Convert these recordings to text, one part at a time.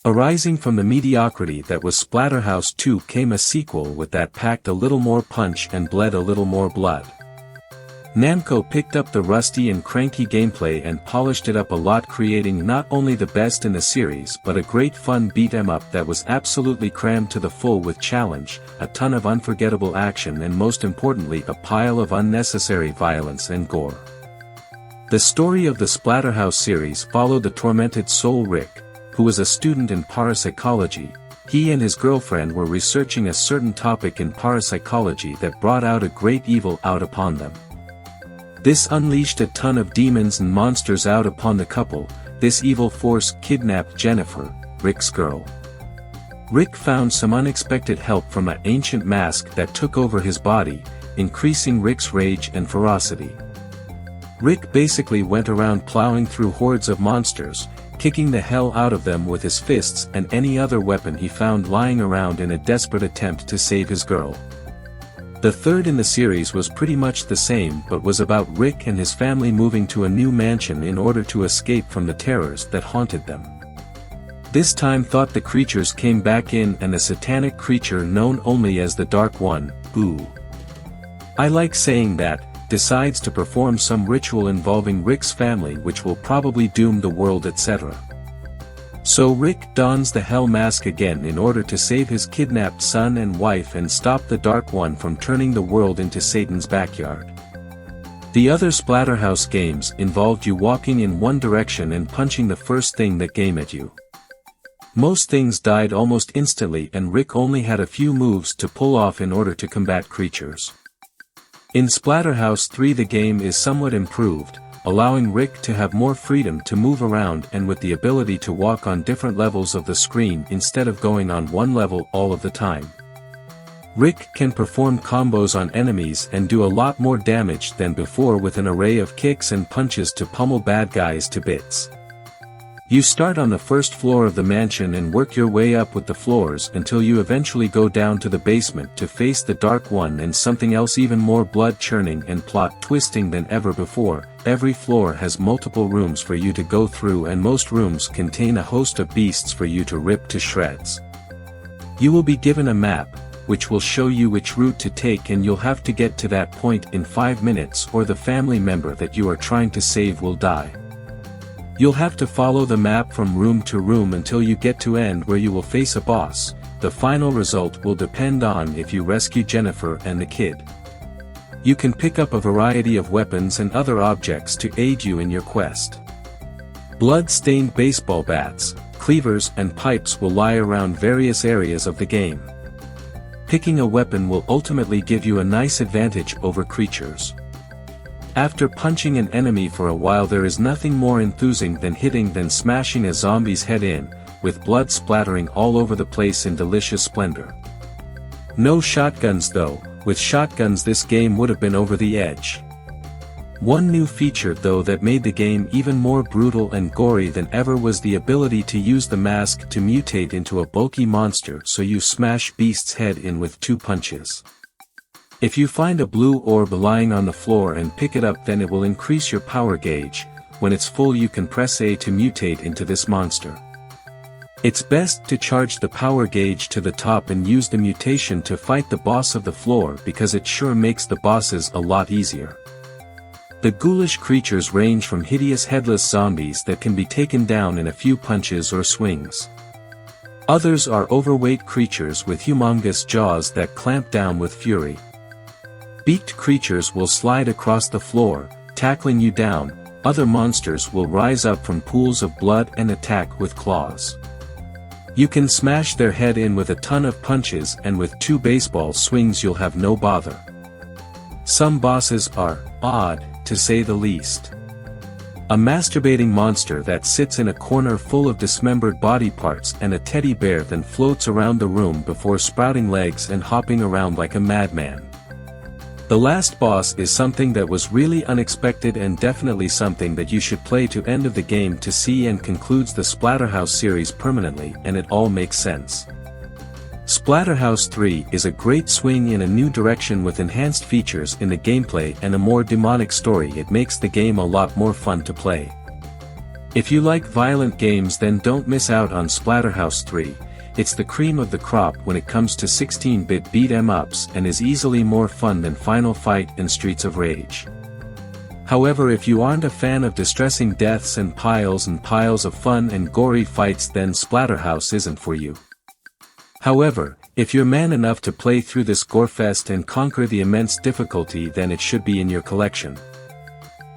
Arising from the mediocrity that was Splatterhouse 2 came a sequel with that packed a little more punch and bled a little more blood. Namco picked up the rusty and cranky gameplay and polished it up a lot, creating not only the best in the series but a great fun beat-em-up that was absolutely crammed to the full with challenge, a ton of unforgettable action and most importantly a pile of unnecessary violence and gore. The story of the Splatterhouse series followed the tormented soul Rick, who was a student in parapsychology. He and his girlfriend were researching a certain topic in parapsychology that brought out a great evil out upon them. This unleashed a ton of demons and monsters out upon the couple. This evil force kidnapped Jennifer, Rick's girl. Rick found some unexpected help from an ancient mask that took over his body, increasing Rick's rage and ferocity. Rick basically went around plowing through hordes of monsters, kicking the hell out of them with his fists and any other weapon he found lying around in a desperate attempt to save his girl. The third in the series was pretty much the same but was about Rick and his family moving to a new mansion in order to escape from the terrors that haunted them. This time thought the creatures came back in and a satanic creature known only as the Dark One, ooh. I like saying that, decides to perform some ritual involving Rick's family which will probably doom the world etc. So Rick dons the Hell Mask again in order to save his kidnapped son and wife and stop the Dark One from turning the world into Satan's backyard. The other Splatterhouse games involved you walking in one direction and punching the first thing that came at you. Most things died almost instantly and Rick only had a few moves to pull off in order to combat creatures. In Splatterhouse 3 the game is somewhat improved, allowing Rick to have more freedom to move around and with the ability to walk on different levels of the screen instead of going on one level all of the time. Rick can perform combos on enemies and do a lot more damage than before with an array of kicks and punches to pummel bad guys to bits. You start on the first floor of the mansion and work your way up with the floors until you eventually go down to the basement to face the Dark One and something else even more blood-churning and plot-twisting than ever before. Every floor has multiple rooms for you to go through and most rooms contain a host of beasts for you to rip to shreds. You will be given a map, which will show you which route to take and you'll have to get to that point in 5 minutes or the family member that you are trying to save will die. You'll have to follow the map from room to room until you get to end where you will face a boss. The final result will depend on if you rescue Jennifer and the kid. You can pick up a variety of weapons and other objects to aid you in your quest. Blood-stained baseball bats, cleavers and pipes will lie around various areas of the game. Picking a weapon will ultimately give you a nice advantage over creatures. After punching an enemy for a while there is nothing more enthusing than hitting than smashing a zombie's head in, with blood splattering all over the place in delicious splendor. No shotguns though, with shotguns this game would have been over the edge. One new feature though that made the game even more brutal and gory than ever was the ability to use the mask to mutate into a bulky monster so you smash beast's head in with 2 punches. If you find a blue orb lying on the floor and pick it up then it will increase your power gauge. When it's full you can press A to mutate into this monster. It's best to charge the power gauge to the top and use the mutation to fight the boss of the floor because it sure makes the bosses a lot easier. The ghoulish creatures range from hideous headless zombies that can be taken down in a few punches or swings. Others are overweight creatures with humongous jaws that clamp down with fury. Beaked creatures will slide across the floor, tackling you down. Other monsters will rise up from pools of blood and attack with claws. You can smash their head in with a ton of punches and with 2 baseball swings you'll have no bother. Some bosses are odd, to say the least. A masturbating monster that sits in a corner full of dismembered body parts and a teddy bear then floats around the room before sprouting legs and hopping around like a madman. The last boss is something that was really unexpected and definitely something that you should play to end of the game to see and concludes the Splatterhouse series permanently and it all makes sense. Splatterhouse 3 is a great swing in a new direction with enhanced features in the gameplay and a more demonic story. It makes the game a lot more fun to play. If you like violent games, then don't miss out on Splatterhouse 3, it's the cream of the crop when it comes to 16-bit beat-em-ups and is easily more fun than Final Fight and Streets of Rage. However, if you aren't a fan of distressing deaths and piles of fun and gory fights, then Splatterhouse isn't for you. However, if you're man enough to play through this gorefest and conquer the immense difficulty, then it should be in your collection.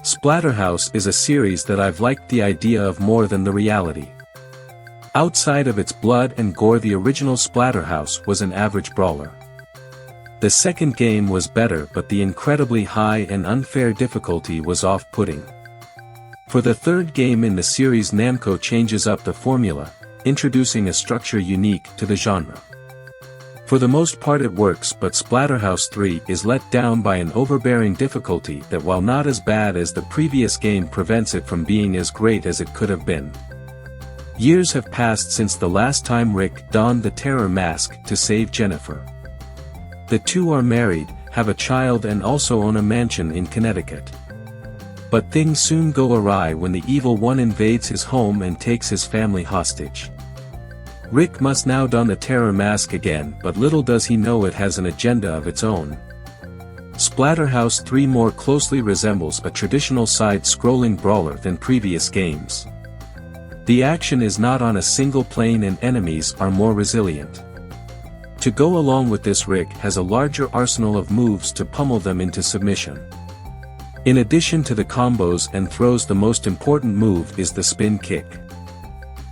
Splatterhouse is a series that I've liked the idea of more than the reality. Outside of its blood and gore, the original Splatterhouse was an average brawler. The second game was better, but the incredibly high and unfair difficulty was off-putting. For the third game in the series, Namco changes up the formula, introducing a structure unique to the genre. For the most part it works, but Splatterhouse 3 is let down by an overbearing difficulty that, while not as bad as the previous game, prevents it from being as great as it could have been. Years have passed since the last time Rick donned the terror mask to save Jennifer. The two are married, have a child, and also own a mansion in Connecticut. But things soon go awry when the evil one invades his home and takes his family hostage. Rick must now don the terror mask again, but little does he know it has an agenda of its own. Splatterhouse 3 more closely resembles a traditional side-scrolling brawler than previous games. The action is not on a single plane and enemies are more resilient. To go along with this, Rick has a larger arsenal of moves to pummel them into submission. In addition to the combos and throws, the most important move is the spin kick.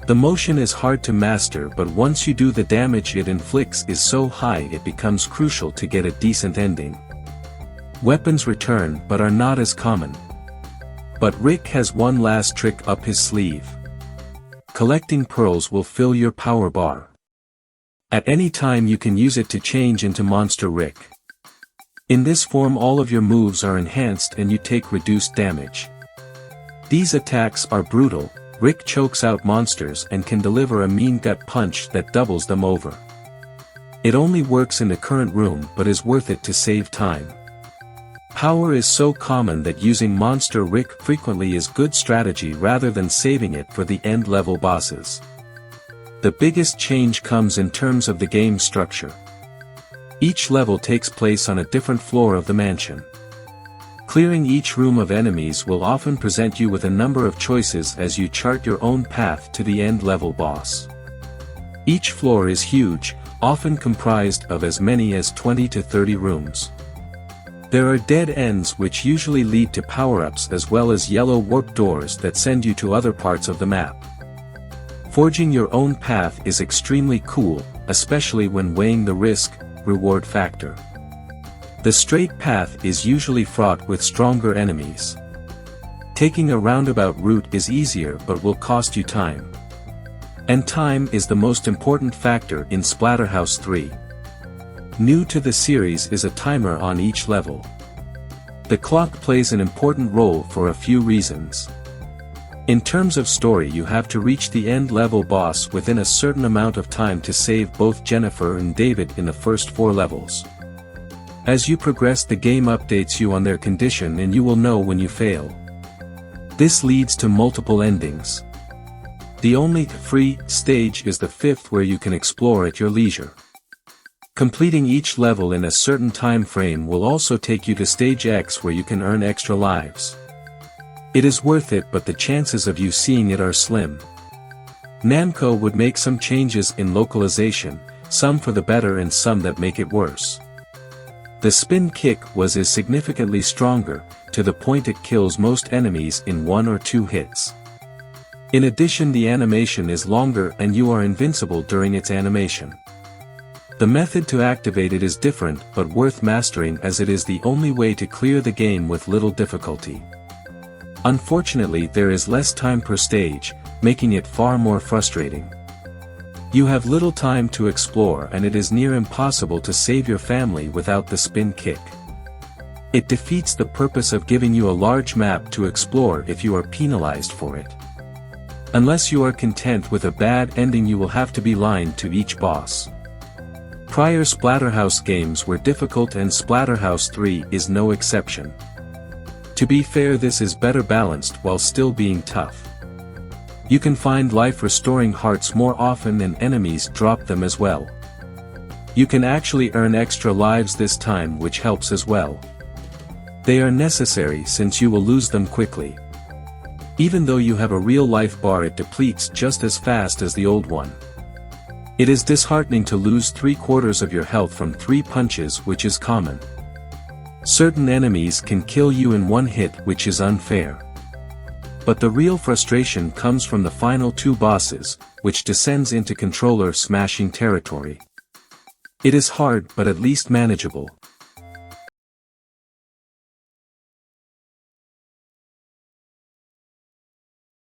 The motion is hard to master, but once you do, the damage it inflicts is so high it becomes crucial to get a decent ending. Weapons return but are not as common. But Rick has one last trick up his sleeve. Collecting pearls will fill your power bar. At any time you can use it to change into Monster Rick. In this form all of your moves are enhanced and you take reduced damage. These attacks are brutal. Rick chokes out monsters and can deliver a mean gut punch that doubles them over. It only works in the current room but is worth it to save time. Power is so common that using Monster Rick frequently is good strategy rather than saving it for the end-level bosses. The biggest change comes in terms of the game structure. Each level takes place on a different floor of the mansion. Clearing each room of enemies will often present you with a number of choices as you chart your own path to the end-level boss. Each floor is huge, often comprised of as many as 20 to 30 rooms. There are dead ends which usually lead to power-ups, as well as yellow warp doors that send you to other parts of the map. Forging your own path is extremely cool, especially when weighing the risk-reward factor. The straight path is usually fraught with stronger enemies. Taking a roundabout route is easier but will cost you time. And time is the most important factor in Splatterhouse 3. New to the series is a timer on each level. The clock plays an important role for a few reasons. In terms of story, you have to reach the end-level boss within a certain amount of time to save both Jennifer and David in the first 4 levels. As you progress, the game updates you on their condition and you will know when you fail. This leads to multiple endings. The only free stage is the 5th, where you can explore at your leisure. Completing each level in a certain time frame will also take you to stage X, where you can earn extra lives. It is worth it, but the chances of you seeing it are slim. Namco would make some changes in localization, some for the better and some that make it worse. The spin kick is significantly stronger, to the point it kills most enemies in 1 or 2 hits. In addition, the animation is longer and you are invincible during its animation. The method to activate it is different but worth mastering, as it is the only way to clear the game with little difficulty. Unfortunately, there is less time per stage, making it far more frustrating. You have little time to explore and it is near impossible to save your family without the spin kick. It defeats the purpose of giving you a large map to explore if you are penalized for it. Unless you are content with a bad ending, you will have to be blind to each boss. Prior Splatterhouse games were difficult and Splatterhouse 3 is no exception. To be fair, this is better balanced while still being tough. You can find life-restoring hearts more often and enemies drop them as well. You can actually earn extra lives this time, which helps as well. They are necessary since you will lose them quickly. Even though you have a real life bar, it depletes just as fast as the old one. It is disheartening to lose 3/4 of your health from 3 punches, which is common. Certain enemies can kill you in one hit, which is unfair. But the real frustration comes from the final 2 bosses, which descends into controller smashing territory. It is hard but at least manageable.